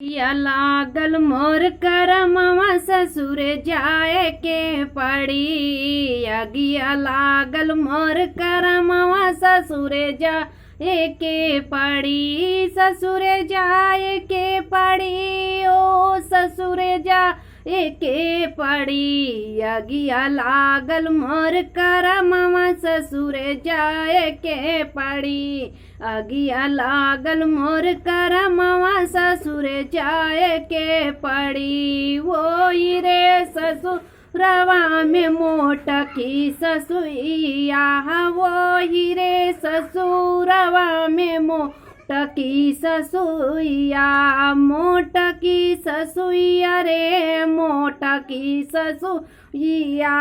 या लागल मोर करमवा ससुर जाए के पड़ी। अगिया लागल मोर करमवा ससुर जाए के पड़ी। ससुर जाए के पड़ी ओ ससुर जाए के पड़ी। अगिया लागल मोर करमवा ससुर जाए के पड़ी। अगिया लागल मोर करमवा ससुर जाए के पड़ी। वो रे ससुरवा में मोटकी ससुइया। वो रे ससुरवा में मोटकी ससुइया। मोटकी ससुइया रे मोटकी ससुइया।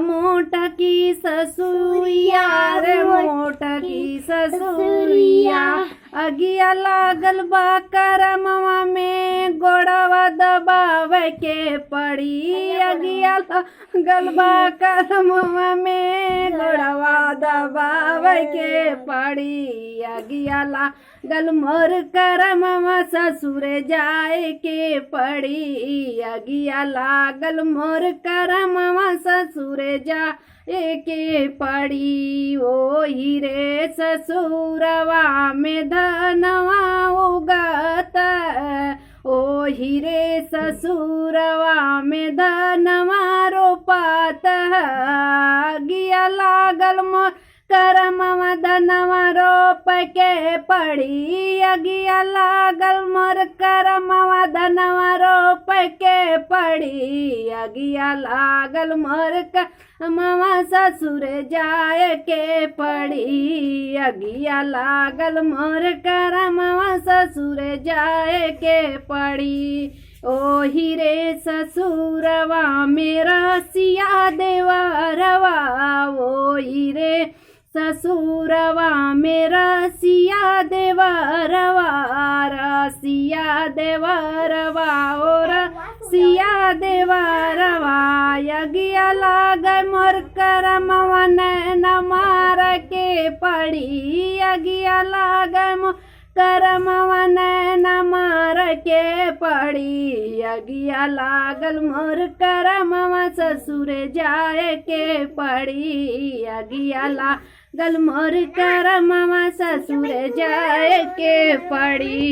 मोटकी ससुइया रे मोटकी ससुइया। अगिया लागल बा करमवा में गोड़वा दबावे के पड़ी। अगिया लागल बा करमवा में गोड़वा दबावे के पड़ी। अगिया लागल मोर करमवा ससुर जाए के पड़ी। अगिया लागल मोर करमवा ससुर जाए के पड़ी। ओ रे ससुरवा में धनवा उगत। ओ रे ससुरवा में धनवा रोपत। अगिया लागल मोर करमवा धनवा रोप के पड़ी। अगिया लागल मोर करमवा धनवा रोप के पड़ी। अगिया लागल मोर करमवा ससुर जाए के पड़ी। अगिया लागल मोर करमवा ससुर जाए के पड़ी। ओ रे ससुरवा मेरा सिया देवरवा। ओ रे ससुरवा मेरा सिया देवरवा। रसिया देवरवा और सिया देवरवा। अगिया लागल मोर करमवा नैन मार के पड़ी। अगिया लागल मोर करमवा नैन मार के पड़ी। अगिया लागल मोर करमवा ससुर जाए के पड़ी। अगिया लागल मोर करमवा ससुर जाए के पड़ी।